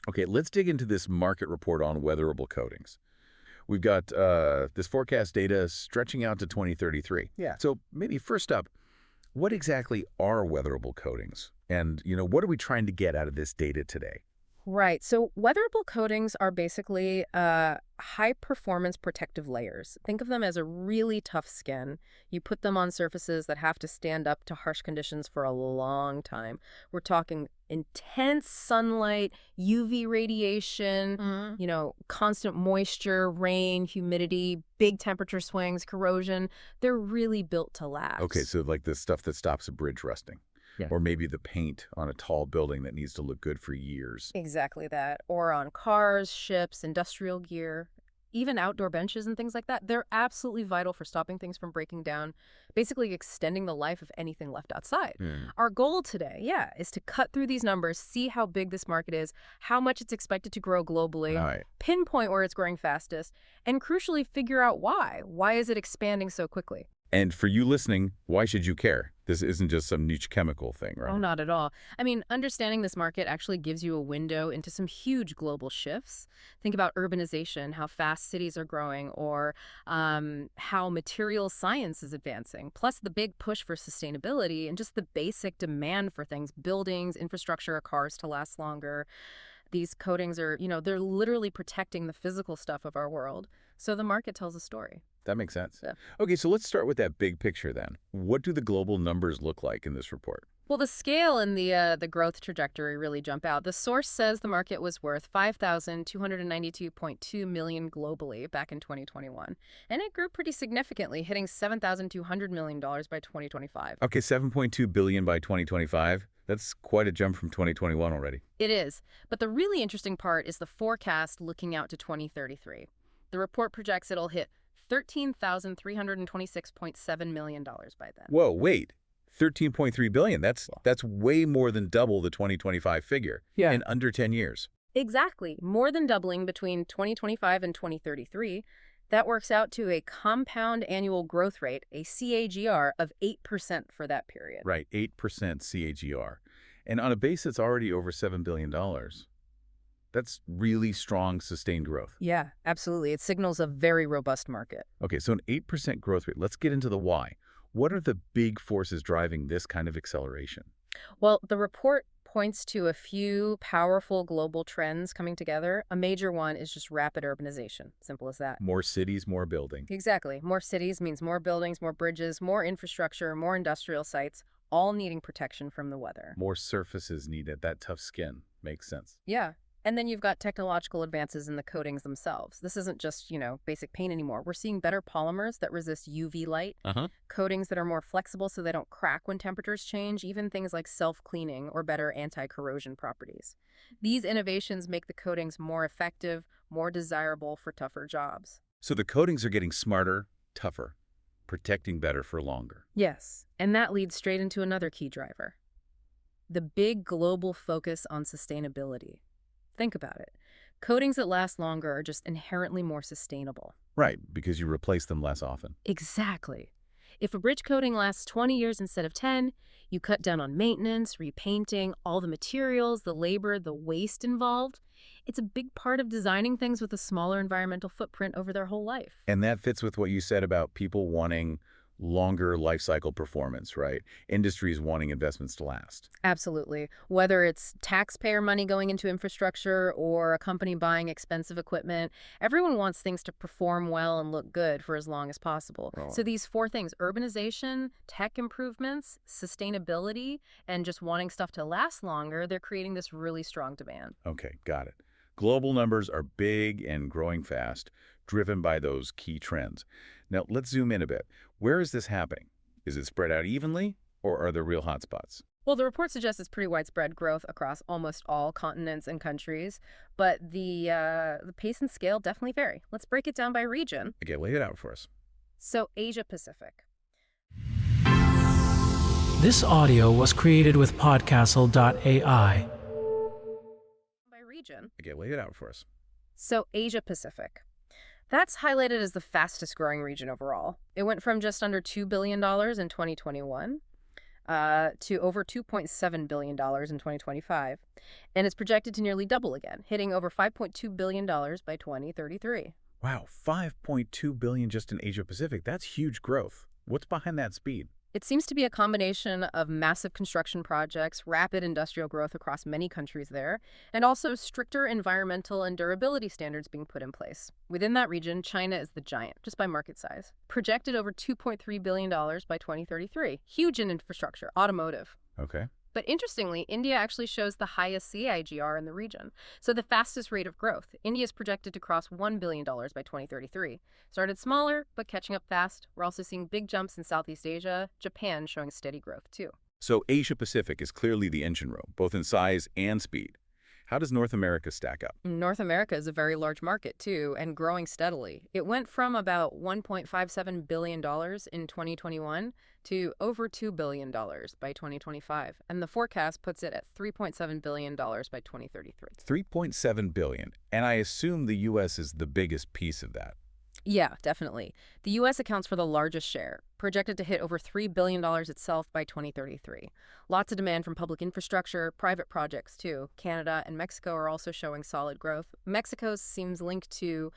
Okay, let's dig into this market report on weatherable coatings. We've got this forecast data stretching out to 2033. Yeah. So maybe first up, what exactly are weatherable coatings? And, what are we trying to get out of this data today? Right. So weatherable coatings are basically high-performance protective layers. Think of them as a really tough skin. You put them on surfaces that have to stand up to harsh conditions for a long time. We're talking intense sunlight, UV radiation, constant moisture, rain, humidity, big temperature swings, corrosion. They're really built to Okay, last. so like the stuff that stops a bridge rusting. Yeah. Or maybe the paint on a tall building that needs to look good for years. Exactly that. Or on cars, ships, industrial gear, even outdoor benches and things like that. They're absolutely vital for stopping things from breaking down, basically extending the life of anything left outside. Hmm. Our goal today, is to cut through these numbers, see how big this market is, how much it's expected to grow globally, All right. pinpoint where it's growing fastest, and crucially figure out why. Why is it expanding so quickly? And for you listening, why should you care? This isn't just some niche chemical thing, right? Oh, not at all. I mean, understanding this market actually gives you a window into some huge global shifts. Think about urbanization, how fast cities are growing, or how material science is advancing, plus the big push for sustainability and just the basic demand for things, buildings, infrastructure, cars to last longer. These coatings are, they're literally protecting the physical stuff of our world. So the market tells a story. That makes sense. Yeah. Okay, so let's start with that big picture then. What do the global numbers look like in this report? Well, the scale and the growth trajectory really jump out. The source says the market was worth $5,292.2 million globally back in 2021, and it grew pretty significantly, hitting $7,200 million by 2025. Okay, 7.2 billion by 2025. That's quite a jump from 2021 already. It is, but the really interesting part is the forecast looking out to 2033. The report projects it'll hit $13,326.7 million by then. Whoa, wait. 13.3 billion. That's way more than double the 2025 figure in under 10 years. Exactly. More than doubling between 2025 and 2033. That works out to a compound annual growth rate, a CAGR, of 8% for that period. Right, 8% CAGR. And on a base that's already over $7 billion. That's really strong, sustained growth. Yeah, absolutely. It signals a very robust market. Okay, so an 8% growth rate. Let's get into the why. What are the big forces driving this kind of acceleration? Well, the report points to a few powerful global trends coming together. A major one is just rapid urbanization. Simple as that. More cities, more building. Exactly. More cities means more buildings, more bridges, more infrastructure, more industrial sites, all needing protection from the weather. More surfaces needed. That tough skin makes sense. Yeah. And then you've got technological advances in the coatings themselves. This isn't just, basic paint anymore. We're seeing better polymers that resist UV light, coatings that are more flexible so they don't crack when temperatures change, even things like self-cleaning or better anti-corrosion properties. These innovations make the coatings more effective, more desirable for tougher jobs. So the coatings are getting smarter, tougher, protecting better for longer. Yes, and that leads straight into another key driver. The big global focus on sustainability. Think about it. Coatings that last longer are just inherently more sustainable. Right, because you replace them less often. Exactly. If a bridge coating lasts 20 years instead of 10, you cut down on maintenance, repainting, all the materials, the labor, the waste involved. It's a big part of designing things with a smaller environmental footprint over their whole life. And that fits with what you said about people wanting longer life cycle performance, right? Industries wanting investments to last. Absolutely. Whether it's taxpayer money going into infrastructure or a company buying expensive equipment, everyone wants things to perform well and look good for as long as possible. Oh. So these four things, urbanization, tech improvements, sustainability, and just wanting stuff to last longer, they're creating this really strong demand. Okay, got it. Global numbers are big and growing fast, driven by those key trends. Now, let's zoom in a bit. Where is this happening? Is it spread out evenly, or are there real hotspots? Well, the report suggests it's pretty widespread growth across almost all continents and countries, but the pace and scale definitely vary. Let's break it down by region. Okay, lay it out for us. So, Asia-Pacific. This audio was created with Podcastle.ai. By region. Okay, lay it out for us. So, Asia-Pacific. That's highlighted as the fastest growing region overall. It went from just under $2 billion in 2021 to over $2.7 billion in 2025. And it's projected to nearly double again, hitting over $5.2 billion by 2033. Wow, 5.2 billion just in Asia Pacific. That's huge growth. What's behind that speed? It seems to be a combination of massive construction projects, rapid industrial growth across many countries there, and also stricter environmental and durability standards being put in place. Within that region, China is the giant, just by market size. Projected over $2.3 billion by 2033. Huge in infrastructure, automotive. Okay. But interestingly, India actually shows the highest CAGR in the region, so the fastest rate of growth. India is projected to cross $1 billion by 2033. Started smaller, but catching up fast. We're also seeing big jumps in Southeast Asia, Japan showing steady growth too. So Asia Pacific is clearly the engine room, both in size and speed. How does North America stack up? North America is a very large market too, and growing steadily. It went from about $1.57 billion in 2021 to over $2 billion by 2025, and the forecast puts it at $3.7 billion by 2033. 3.7 billion, and I assume the U.S. is the biggest piece of that. Yeah, definitely. The U.S. accounts for the largest share, projected to hit over $3 billion itself by 2033. Lots of demand from public infrastructure, private projects too. Canada and Mexico are also showing solid growth. Mexico seems linked to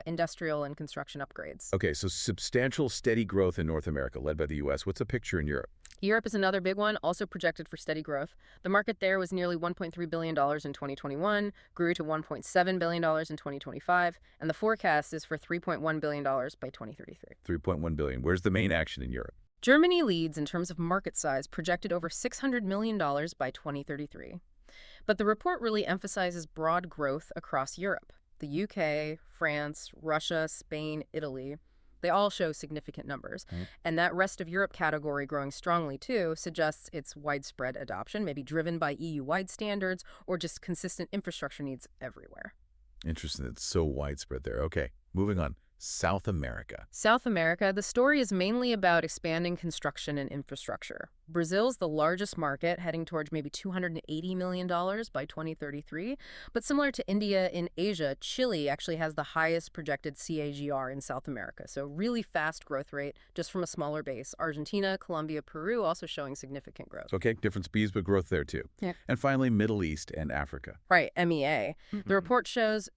industrial and construction upgrades. Okay, so substantial, steady growth in North America, led by the U.S. What's the picture in Europe? Europe is another big one, also projected for steady growth. The market there was nearly $1.3 billion in 2021, grew to $1.7 billion in 2025, and the forecast is for $3.1 billion by 2033. 3.1 billion. Where's the main action in Europe? Germany leads in terms of market size, projected over $600 million by 2033. But the report really emphasizes broad growth across Europe. The UK, France, Russia, Spain, Italy, they all show significant numbers. And that rest of Europe category growing strongly, too, suggests its widespread adoption, maybe driven by EU-wide standards or just consistent infrastructure needs everywhere. Interesting. It's so widespread there. Okay, moving on. South America. South America, the story is mainly about expanding construction and infrastructure. Brazil's the largest market, heading towards maybe $280 million by 2033. But similar to India in Asia, Chile actually has the highest projected CAGR in South America. So really fast growth rate, just from a smaller base. Argentina, Colombia, Peru also showing significant growth. Okay, different speeds, but growth there too. Yeah. And finally, Middle East and Africa. Right, MEA. The report shows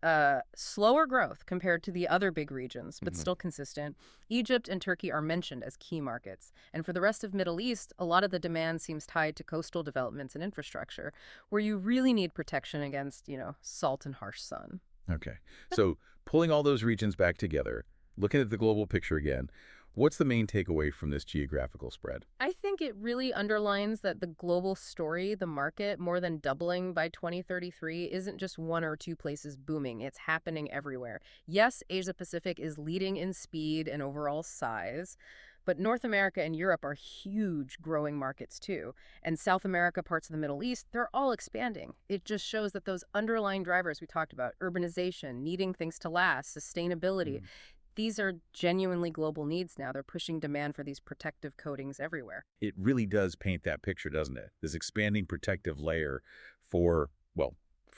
slower growth compared to the other big regions, but still consistent. Egypt and Turkey are mentioned as key markets. And for the rest of Middle East, a lot of the demand seems tied to coastal developments and infrastructure, where you really need protection against, salt and harsh sun. Okay, so pulling all those regions back together, looking at the global picture again, what's the main takeaway from this geographical spread? I think it really underlines that the global story, the market, more than doubling by 2033, isn't just one or two places booming. It's happening everywhere. Yes, Asia Pacific is leading in speed and overall size, but North America and Europe are huge growing markets too. And South America, parts of the Middle East, they're all expanding. It just shows that those underlying drivers we talked about, urbanization, needing things to last, sustainability, these are genuinely global needs now. They're pushing demand for these protective coatings everywhere. It really does paint that picture, doesn't it? This expanding protective layer for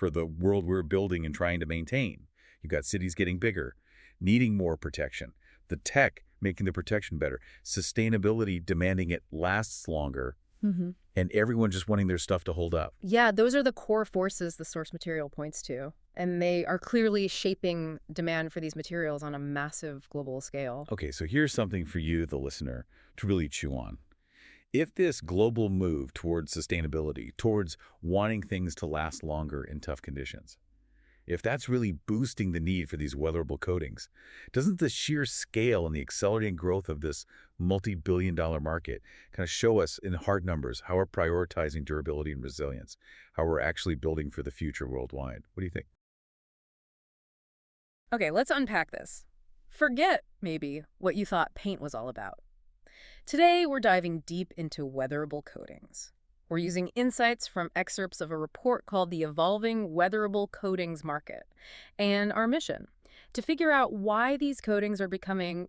the world we're building and trying to maintain. You've got cities getting bigger, needing more protection, the tech making the protection better, sustainability demanding it lasts longer, and everyone just wanting their stuff to hold up. Yeah, those are the core forces the source material points to. And they are clearly shaping demand for these materials on a massive global scale. Okay, so here's something for you, the listener, to really chew on. If this global move towards sustainability, towards wanting things to last longer in tough conditions, if that's really boosting the need for these weatherable coatings, doesn't the sheer scale and the accelerating growth of this multi-billion-dollar market kind of show us in hard numbers how we're prioritizing durability and resilience, how we're actually building for the future worldwide? What do you think? Okay, let's unpack this. Forget, maybe, what you thought paint was all about. Today, we're diving deep into weatherable coatings. We're using insights from excerpts of a report called The Evolving Weatherable Coatings Market, and our mission, to figure out why these coatings are becoming,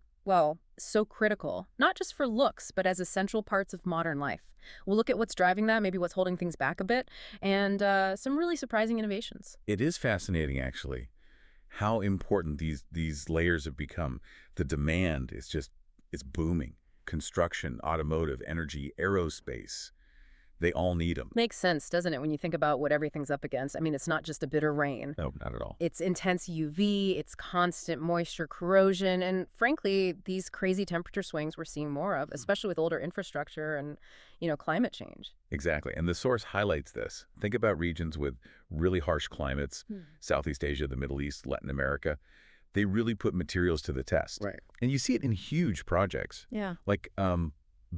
so critical, not just for looks, but as essential parts of modern life. We'll look at what's driving that, maybe what's holding things back a bit, and some really surprising innovations. It is fascinating, actually, how important these layers have become. The demand is it's booming. construction, automotive, energy, aerospace. They all need them. Makes sense, doesn't it, when you think about what everything's up against? I mean, it's not just a bit of rain. No, not at all. It's intense UV, it's constant moisture corrosion, and frankly, these crazy temperature swings we're seeing more of, especially with older infrastructure and, climate change. Exactly. And the source highlights this. Think about regions with really harsh climates, Southeast Asia, the Middle East, Latin America. They really put materials to the test. Right. And you see it in huge projects. Yeah. Like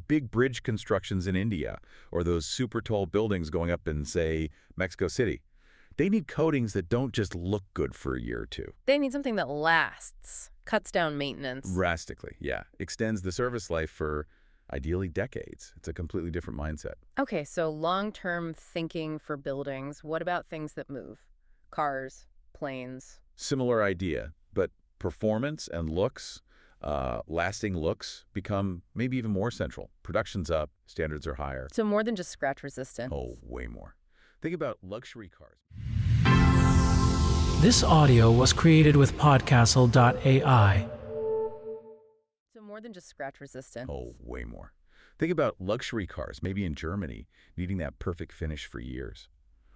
big bridge constructions in India, or those super tall buildings going up in, say, Mexico City. They need coatings that don't just look good for a year or two. They need something that lasts, cuts down maintenance. Drastically, yeah. Extends the service life for ideally decades. It's a completely different mindset. Okay, so long-term thinking for buildings. What about things that move? Cars, planes. Similar idea, but performance and looks, lasting looks become maybe even more central. Production's up, standards are higher. So more than just scratch resistant. Oh, way more. Think about luxury cars. This audio was created with podcastle.ai. So more than just scratch resistant. Oh, way more. Think about luxury cars, maybe in Germany, needing that perfect finish for years.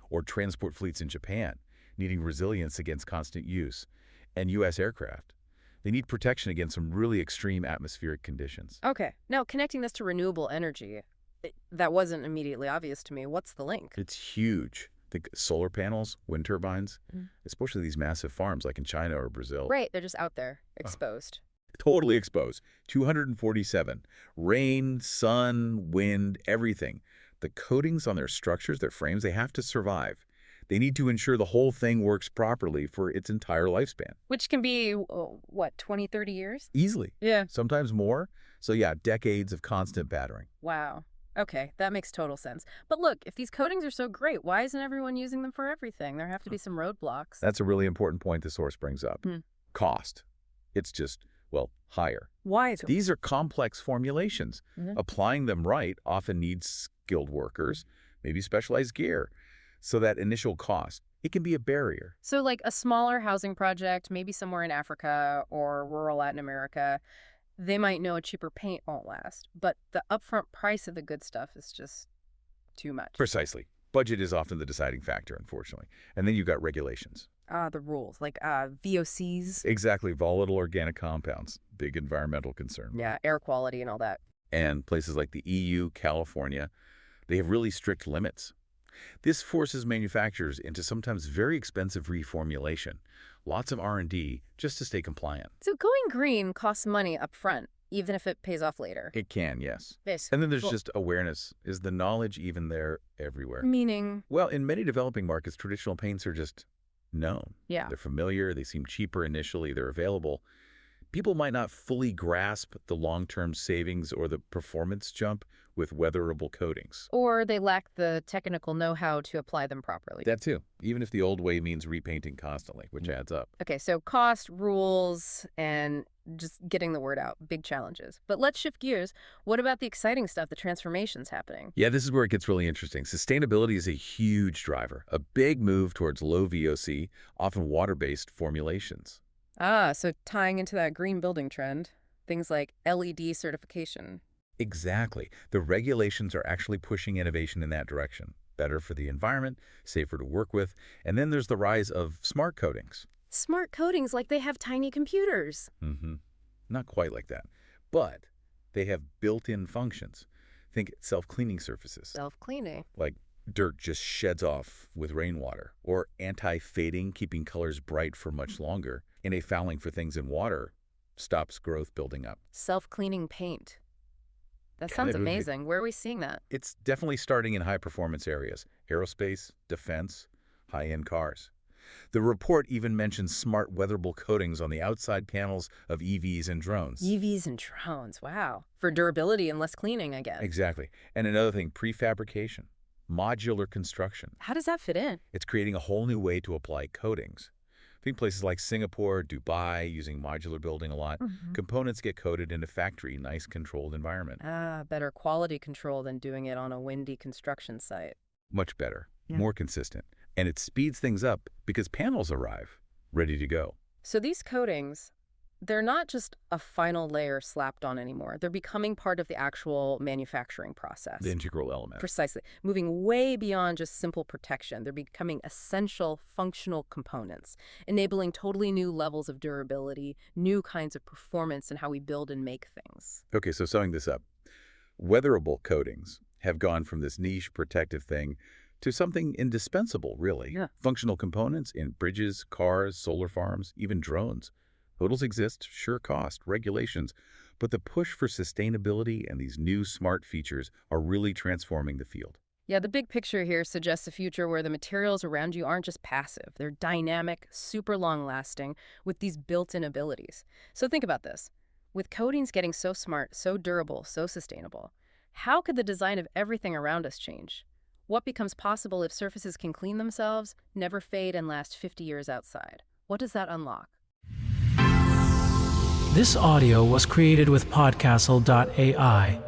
Or transport fleets in Japan, needing resilience against constant use. And U.S. aircraft. They need protection against some really extreme atmospheric conditions. Okay, now connecting this to renewable energy, that wasn't immediately obvious to me. What's the link? It's huge. Think solar panels, wind turbines, especially these massive farms like in China or Brazil. Right, they're just out there, exposed. Totally exposed. 247. Rain, sun, wind, everything. The coatings on their structures, their frames, they have to survive. They need to ensure the whole thing works properly for its entire lifespan. Which can be, what, 20, 30 years? Easily. Yeah. Sometimes more. So yeah, decades of constant battering. Wow. Okay, that makes total sense. But look, if these coatings are so great, why isn't everyone using them for everything? There have to be some roadblocks. That's a really important point the source brings up. Cost. It's just, higher. Why? These are complex formulations. Applying them right often needs skilled workers, maybe specialized gear. So that initial cost, it can be a barrier. So like a smaller housing project, maybe somewhere in Africa or rural Latin America, they might know a cheaper paint won't last. But the upfront price of the good stuff is just too much. Precisely. Budget is often the deciding factor, unfortunately. And then you've got regulations. The rules, like VOCs. Exactly. Volatile organic compounds. Big environmental concern. Yeah, air quality and all that. And places like the EU, California, they have really strict limits. This forces manufacturers into sometimes very expensive reformulation, lots of R&D just to stay compliant. So going green costs money up front, even if it pays off later. It can, yes. This. And then there's just awareness. Is the knowledge even there everywhere? Meaning? Well, in many developing markets, traditional paints are just known. Yeah. They're familiar. They seem cheaper initially. They're available. People might not fully grasp the long-term savings or the performance jump with weatherable coatings. Or they lack the technical know-how to apply them properly. That too, even if the old way means repainting constantly, which adds up. Okay, so cost, rules, and just getting the word out, big challenges. But let's shift gears. What about the exciting stuff, the transformations happening? Yeah, this is where it gets really interesting. Sustainability is a huge driver, a big move towards low VOC, often water-based formulations. So tying into that green building trend, things like LED certification. Exactly. The regulations are actually pushing innovation in that direction. Better for the environment, safer to work with, and then there's the rise of smart coatings. Smart coatings like they have tiny computers. Not quite like that, but they have built-in functions. Think self-cleaning surfaces. Self-cleaning. Like dirt just sheds off with rainwater, or anti-fading, keeping colors bright for much longer. Anti-fouling for things in water stops growth building up. Self-cleaning paint. That Kind sounds of amazing. Where are we seeing that? It's definitely starting in high-performance areas, aerospace, defense, high-end cars. The report even mentions smart weatherable coatings on the outside panels of EVs and drones. EVs and drones, wow. For durability and less cleaning, I guess. Exactly. And another thing, prefabrication, modular construction. How does that fit in? It's creating a whole new way to apply coatings. Think places like Singapore, Dubai, using modular building a lot. Components get coated in a factory, nice controlled environment. Better quality control than doing it on a windy construction site. Much better, more consistent. And it speeds things up because panels arrive ready to go. So these coatings, they're not just a final layer slapped on anymore. They're becoming part of the actual manufacturing process. The integral element. Precisely. Moving way beyond just simple protection. They're becoming essential functional components, enabling totally new levels of durability, new kinds of performance in how we build and make things. Okay, so summing this up, weatherable coatings have gone from this niche protective thing to something indispensable, really. Yeah. Functional components in bridges, cars, solar farms, even drones. Hurdles exist, sure cost, regulations, but the push for sustainability and these new smart features are really transforming the field. Yeah, the big picture here suggests a future where the materials around you aren't just passive. They're dynamic, super long-lasting, with these built-in abilities. So think about this. With coatings getting so smart, so durable, so sustainable, how could the design of everything around us change? What becomes possible if surfaces can clean themselves, never fade, and last 50 years outside? What does that unlock? This audio was created with Podcastle.ai.